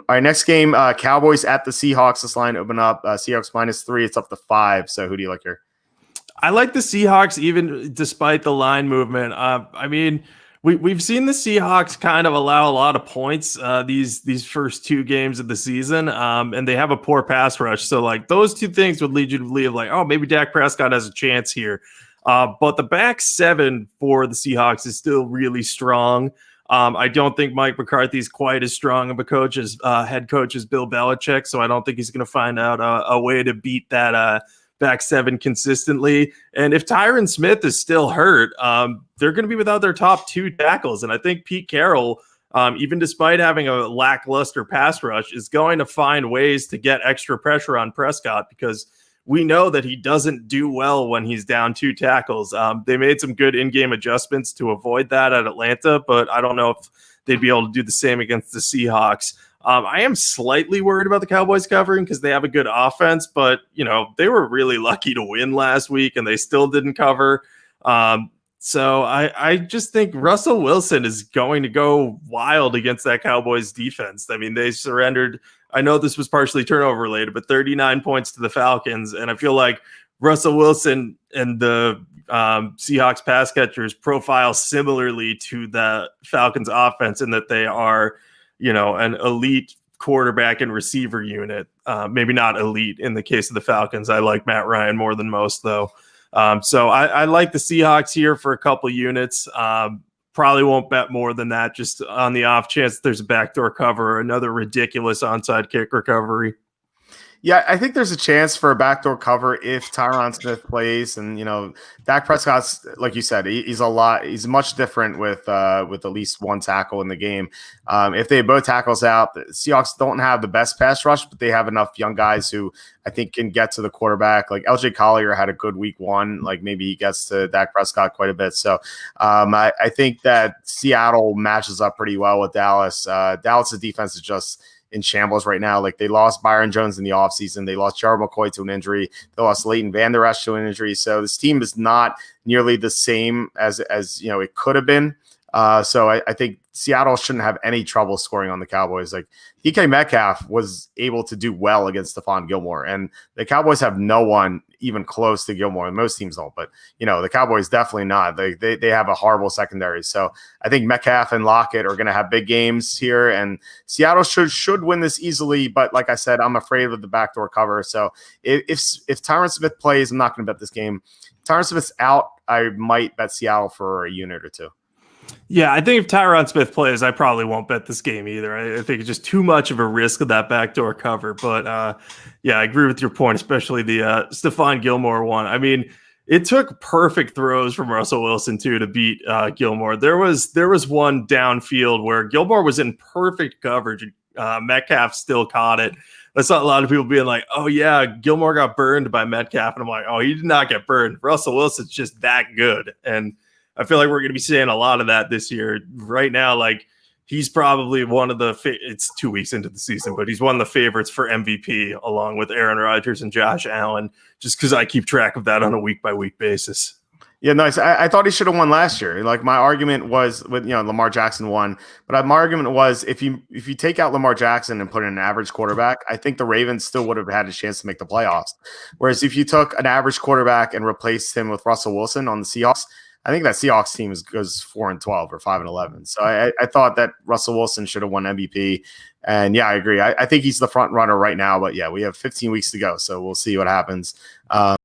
All right, next game, Cowboys at the Seahawks. This line open up. Seahawks -3. It's up to 5. So who do you like here? I like the Seahawks even despite the line movement. I mean, we've seen the Seahawks kind of allow a lot of points these first 2 games of the season, and they have a poor pass rush. So like those 2 things would lead you to believe like, oh, maybe Dak Prescott has a chance here. But the back 7 for the Seahawks is still really strong. I don't think Mike McCarthy is quite as strong of a coach as head coach as Bill Belichick, so I don't think he's going to find out a way to beat that back 7 consistently. And if Tyron Smith is still hurt, they're going to be without their top 2 tackles. And I think Pete Carroll, even despite having a lackluster pass rush, is going to find ways to get extra pressure on Prescott because we know that he doesn't do well when he's down 2 tackles. They made some good in-game adjustments to avoid that at Atlanta, but I don't know if they'd be able to do the same against the Seahawks. I am slightly worried about the Cowboys covering because they have a good offense, but they were really lucky to win last week and they still didn't cover. So I just think Russell Wilson is going to go wild against that Cowboys defense. I mean, they surrendered. I know this was partially turnover related, but 39 points to the Falcons. And I feel like Russell Wilson and the Seahawks pass catchers profile similarly to the Falcons offense in that they are, an elite quarterback and receiver unit. Maybe not elite in the case of the Falcons. I like Matt Ryan more than most, though. So I like the Seahawks here for a couple units. Probably won't bet more than that, just on the off chance there's a backdoor cover or another ridiculous onside kick recovery. Yeah, I think there's a chance for a backdoor cover if Tyron Smith plays, and Dak Prescott's, like you said, he's much different with at least 1 tackle in the game. If they have both tackles out, the Seahawks don't have the best pass rush, but they have enough young guys who I think can get to the quarterback. Like LJ Collier had a good week 1, like maybe he gets to Dak Prescott quite a bit. So I think that Seattle matches up pretty well with Dallas. Dallas's defense is just in shambles right now. Like they lost Byron Jones in the offseason. They lost Gerald McCoy to an injury. They lost Leighton Van Der Esch to an injury. So this team is not nearly the same as it could have been. So I think Seattle shouldn't have any trouble scoring on the Cowboys. Like DK Metcalf was able to do well against Stephon Gilmore, and the Cowboys have no one even close to Gilmore. Most teams don't, but the Cowboys definitely not. They have a horrible secondary. So I think Metcalf and Lockett are going to have big games here, and Seattle should win this easily. But like I said, I'm afraid of the backdoor cover. So if Tyron Smith plays, I'm not going to bet this game. If Tyron Smith's out, I might bet Seattle for a unit or 2. Yeah, I think if Tyron Smith plays, I probably won't bet this game either. I think it's just too much of a risk of that backdoor cover. But yeah, I agree with your point, especially the Stephon Gilmore one. I mean, it took perfect throws from Russell Wilson too to beat Gilmore. There was one downfield where Gilmore was in perfect coverage. Metcalf still caught it. I saw a lot of people being like, oh yeah, Gilmore got burned by Metcalf. And I'm like, oh, he did not get burned. Russell Wilson's just that good. And I feel like we're going to be seeing a lot of that this year. Right now, like he's probably one of the it's 2 weeks into the season, but he's one of the favorites for MVP along with Aaron Rodgers and Josh Allen, just because I keep track of that on a week-by-week basis. Yeah, nice. I thought he should have won last year. Like my argument was with Lamar Jackson won, but my argument was if you take out Lamar Jackson and put in an average quarterback, I think the Ravens still would have had a chance to make the playoffs. Whereas if you took an average quarterback and replaced him with Russell Wilson on the Seahawks, I think that Seahawks team goes 4-12 or 5-11. So I thought that Russell Wilson should have won MVP. And yeah, I agree. I think he's the front runner right now. But yeah, we have 15 weeks to go, so we'll see what happens.